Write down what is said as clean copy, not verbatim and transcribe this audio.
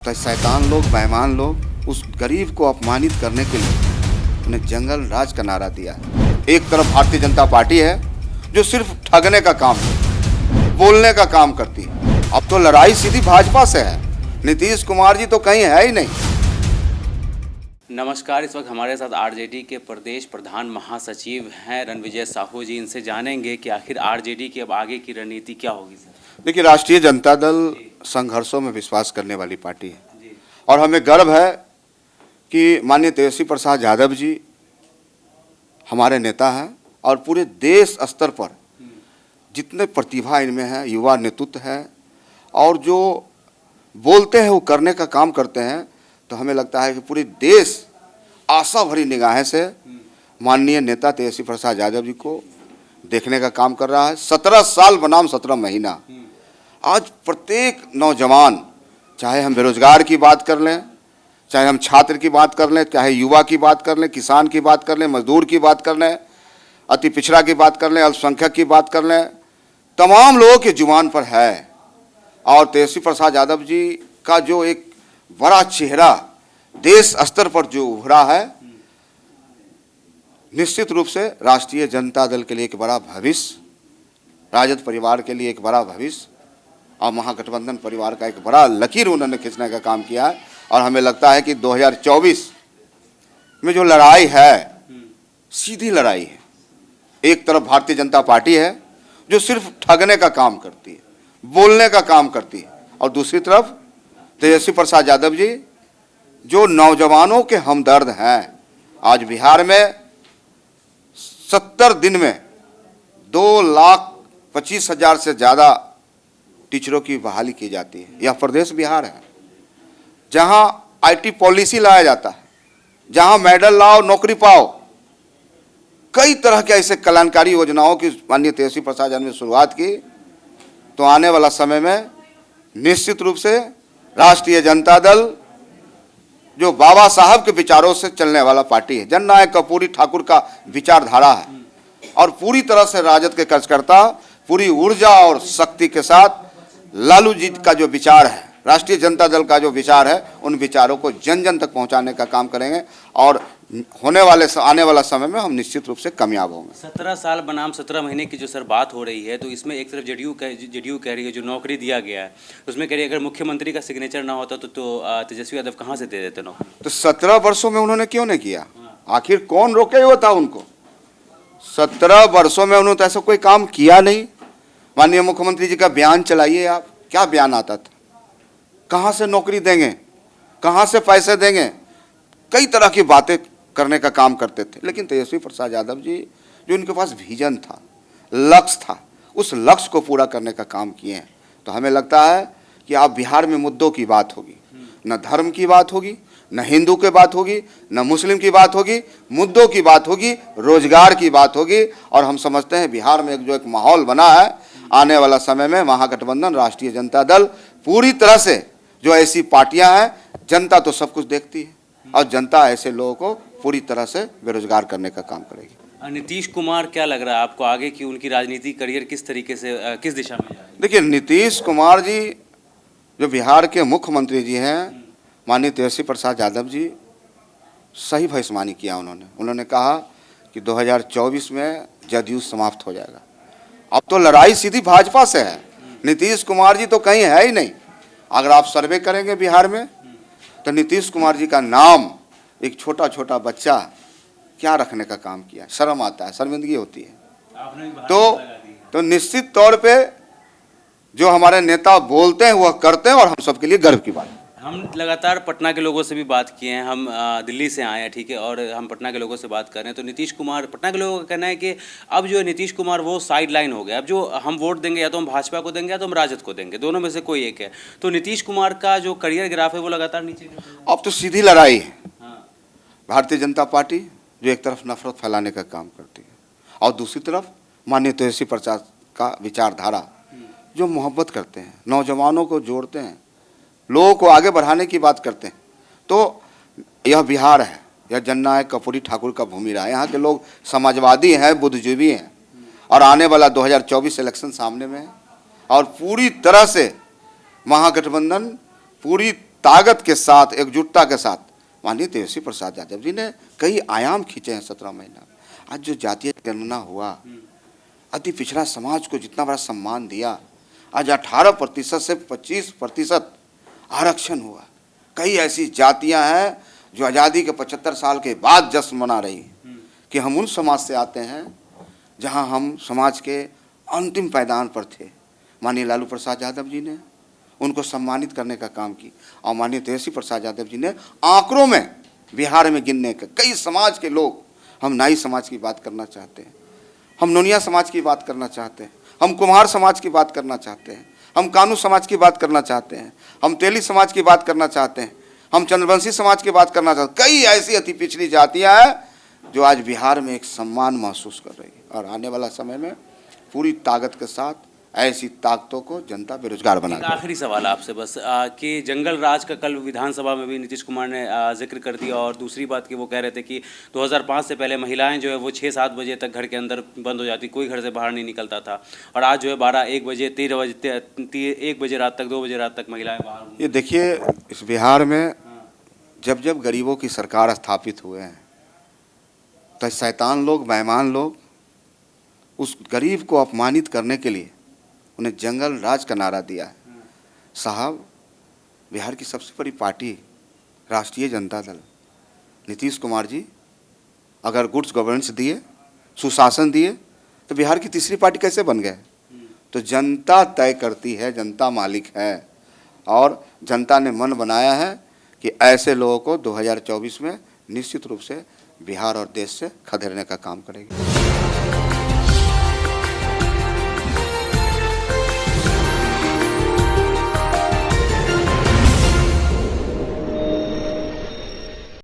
तो शैतान लोग, बेईमान लोग उस गरीब को अपमानित करने के लिए उन्हें जंगल राज का नारा दिया। एक तरफ भारतीय जनता पार्टी है जो सिर्फ ठगने का काम है, बोलने का काम करती है। अब तो लड़ाई सीधी भाजपा से है, नीतीश कुमार जी तो कहीं है ही नहीं। नमस्कार, इस वक्त हमारे साथ आरजेडी के प्रदेश प्रधान महासचिव हैं रणविजय साहू जी। इनसे जानेंगे कि आखिर आरजेडी की अब आगे की रणनीति क्या होगी। सर देखिए, राष्ट्रीय जनता दल संघर्षों में विश्वास करने वाली पार्टी है और हमें गर्व है कि माननीय तेजस्वी प्रसाद यादव जी हमारे नेता हैं और पूरे देश स्तर पर जितने प्रतिभा इनमें है, युवा नेतृत्व है और जो बोलते हैं वो करने का काम करते हैं, तो हमें लगता है कि पूरे देश आशा भरी निगाहें से माननीय नेता तेजस्वी प्रसाद यादव जी को देखने का काम कर रहा है। 17 साल बनाम 17 महीना। आज प्रत्येक नौजवान, चाहे हम बेरोजगार की बात कर लें, चाहे हम छात्र की बात कर लें, चाहे युवा की बात कर लें, किसान की बात कर लें, मजदूर की बात कर लें, अति पिछड़ा की बात कर लें, अल्पसंख्यक की बात कर लें, तमाम लोगों के जुबान पर है। और तेजस्वी प्रसाद यादव जी का जो एक बड़ा चेहरा देश स्तर पर जो उभरा है, निश्चित रूप से राष्ट्रीय जनता दल के लिए एक बड़ा भविष्य, राजद परिवार के लिए एक बड़ा भविष्य और महागठबंधन परिवार का एक बड़ा लकीर उन्होंने खींचने का काम किया है। और हमें लगता है कि 2024 में जो लड़ाई है, सीधी लड़ाई है। एक तरफ भारतीय जनता पार्टी है जो सिर्फ ठगने का काम करती है, बोलने का काम करती है, और दूसरी तरफ तेजस्वी प्रसाद यादव जी जो नौजवानों के हमदर्द हैं। आज बिहार में 70 दिन में 2,25,000 से ज़्यादा टीचरों की बहाली की जाती है। यह प्रदेश बिहार है जहां आईटी पॉलिसी लाया जाता है, जहां मेडल लाओ नौकरी पाओ, कई तरह के ऐसे कल्याणकारी योजनाओं की माननीय तेजस्वी प्रसाद यादव ने शुरुआत की। तो आने वाला समय में निश्चित रूप से राष्ट्रीय जनता दल जो बाबा साहब के विचारों से चलने वाला पार्टी है, जननायक कर्पूरी ठाकुर का विचारधारा है और पूरी तरह से राजद के कार्यकर्ता पूरी ऊर्जा और शक्ति के साथ लालू जी का जो विचार है, राष्ट्रीय जनता दल का जो विचार है, उन विचारों को जन जन तक पहुंचाने का काम करेंगे और आने वाला समय में हम निश्चित रूप से कामयाब होंगे। 17 साल बनाम 17 महीने की जो सर बात हो रही है, तो इसमें एक तरफ जेडीयू कह रही है जो नौकरी दिया गया है, उसमें कह रही है अगर मुख्यमंत्री का सिग्नेचर ना होता तो तेजस्वी यादव कहाँ से दे देते नौकरी। तो 17 वर्षों में उन्होंने क्यों नहीं किया? आखिर कौन रोके हुआ था उनको? 17 वर्षों में उन्होंने तो ऐसा कोई काम किया नहीं। माननीय मुख्यमंत्री जी का बयान चलाइए आप, क्या बयान आता था? कहाँ से नौकरी देंगे, कहाँ से पैसे देंगे, कई तरह की बातें करने का काम करते थे। लेकिन तेजस्वी प्रसाद यादव जी जो उनके पास विजन था, लक्ष्य था, उस लक्ष्य को पूरा करने का काम किए हैं। तो हमें लगता है कि आप बिहार में मुद्दों की बात होगी, न धर्म की बात होगी, न हिंदू की बात होगी, न मुस्लिम की बात होगी, मुद्दों की बात होगी, रोजगार की बात होगी। और हम समझते हैं बिहार में जो एक माहौल बना है, आने वाला समय में महागठबंधन, राष्ट्रीय जनता दल पूरी तरह से, जो ऐसी पार्टियां हैं, जनता तो सब कुछ देखती है और जनता ऐसे लोगों को पूरी तरह से बेरोजगार करने का काम करेगी। नीतीश कुमार क्या लग रहा है आपको आगे की उनकी राजनीतिक करियर किस तरीके से किस दिशा में जाएगी? देखिए, नीतीश कुमार जी जो बिहार के मुख्यमंत्री जी हैं, माननीय तेजस्वी प्रसाद यादव जी, सही भविष्यवाणी किया उन्होंने कहा कि 2024 में जदयू समाप्त हो जाएगा। अब तो लड़ाई सीधी भाजपा से है, नीतीश कुमार जी तो कहीं है ही नहीं। अगर आप सर्वे करेंगे बिहार में तो नीतीश कुमार जी का नाम एक छोटा छोटा बच्चा क्या रखने का काम किया, शर्म आता है, शर्मिंदगी होती है। तो निश्चित तौर पे जो हमारे नेता बोलते हैं वह करते हैं और हम सबके लिए गर्व की बात है। हम लगातार पटना के लोगों से भी बात किए हैं, हम दिल्ली से आए हैं, ठीक है, और हम पटना के लोगों से बात कर रहे हैं। तो नीतीश कुमार, पटना के लोगों का कहना है कि अब जो है नीतीश कुमार वो साइड लाइन हो गया। अब जो हम वोट देंगे या तो हम भाजपा को देंगे या तो हम राजद को देंगे, दोनों में से कोई एक है। तो नीतीश कुमार का जो करियर ग्राफ है वो लगातार नीचे गिर रहा है। अब तो सीधी लड़ाई है। भारतीय जनता पार्टी जो एक तरफ नफरत फैलाने का काम करती है और दूसरी तरफ माननीय तेजस्वी प्रसाद का विचारधारा जो मोहब्बत करते हैं, नौजवानों को जोड़ते हैं, लोगों को आगे बढ़ाने की बात करते हैं। तो यह बिहार है, यह जननायक कर्पूरी ठाकुर का भूमि रहा है। यहाँ के लोग समाजवादी हैं, बुद्धिजीवी हैं और आने वाला 2024 इलेक्शन सामने में है और पूरी तरह से महागठबंधन पूरी ताकत के साथ, एकजुटता के साथ माननीय तेजस्वी प्रसाद यादव जी ने कई आयाम खींचे हैं 17 महीना में। आज जो जातीय जनगणना हुआ, अति पिछड़ा समाज को जितना बड़ा सम्मान दिया, आज 18% से 25% आरक्षण हुआ। कई ऐसी जातियां हैं जो आज़ादी के 75 साल के बाद जश्न मना रही हैं कि हम उन समाज से आते हैं जहां हम समाज के अंतिम पायदान पर थे। माननीय लालू प्रसाद यादव जी ने उनको सम्मानित करने का काम की और माननीय तेजस्वी प्रसाद यादव जी ने आंकड़ों में बिहार में गिनने के कई समाज के लोग, हम नाई समाज की बात करना चाहते हैं, हम नोनिया समाज की बात करना चाहते हैं, हम कुम्हार समाज की बात करना चाहते हैं, हम कानू समाज की बात करना चाहते हैं, हम तेली समाज की बात करना चाहते हैं, हम चंद्रवंशी समाज की बात करना चाहते हैं। कई ऐसी अति पिछड़ी जातियाँ हैं जो आज बिहार में एक सम्मान महसूस कर रही है और आने वाला समय में पूरी ताकत के साथ ऐसी ताकतों को जनता बेरोजगार बना एक देगी। आखिरी सवाल आपसे बस कि जंगल राज का कल विधानसभा में भी नीतीश कुमार ने जिक्र कर दिया और दूसरी बात कि वो कह रहे थे कि 2005 से पहले महिलाएं जो है वो 6-7 बजे तक घर के अंदर बंद हो जाती, कोई घर से बाहर नहीं निकलता था और आज जो है 12-1 बजे 13 बजे 1 बजे रात तक 2 बजे रात तक महिलाएं बाहर। ये देखिए, इस बिहार में जब जब गरीबों की सरकार स्थापित हुए हैं तो शैतान लोग, बेईमान लोग उस गरीब को अपमानित करने के लिए उन्हें जंगल राज का नारा दिया है। साहब, बिहार की सबसे बड़ी पार्टी राष्ट्रीय जनता दल, नीतीश कुमार जी अगर गुड्स गवर्नेंस दिए, सुशासन दिए, तो बिहार की तीसरी पार्टी कैसे बन गए? तो जनता तय करती है, जनता मालिक है और जनता ने मन बनाया है कि ऐसे लोगों को 2024 में निश्चित रूप से बिहार और देश से खदेड़ने का काम करेगी।